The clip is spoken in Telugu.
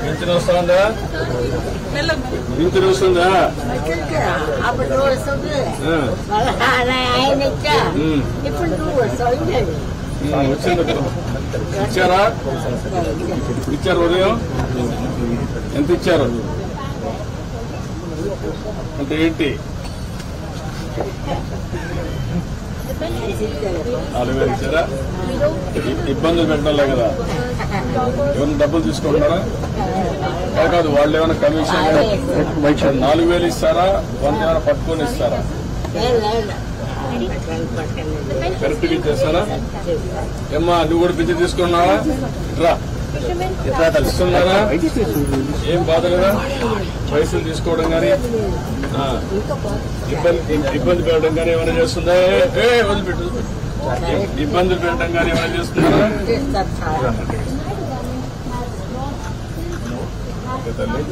పింఛన్ వస్తుందా? పింఛన్ వస్తుందా? వచ్చింది. ఇచ్చారా? ఇచ్చారు. ఉదయం ఎంత ఇచ్చారు? అంటే ఏంటి? 4,000 ఇచ్చారా? ఇబ్బందులు పెట్టాలే కదా. ఏమైనా డబ్బులు తీసుకుంటున్నారా? కాదు, వాళ్ళు ఏమైనా కమిషన్ 4,000 ఇస్తారా? 100 ఏమైనా పట్టుకొని ఇస్తారా? కరెక్ట్గా ఇచ్చేస్తారా? ఏమ్మా, నువ్వు కూడా పింఛన్ తీసుకున్నావా? ఇట్లా తెలుస్తున్నారా? ఏం బాధ కదా? పైసలు తీసుకోవడం కానీ ఇబ్బంది పెట్టడం కానీ ఏమైనా చేస్తుందా? వదిలిపెట్టు. ఇబ్బందులు పెట్టడం కానీ ఏమైనా చేస్తున్నారా? తల్లి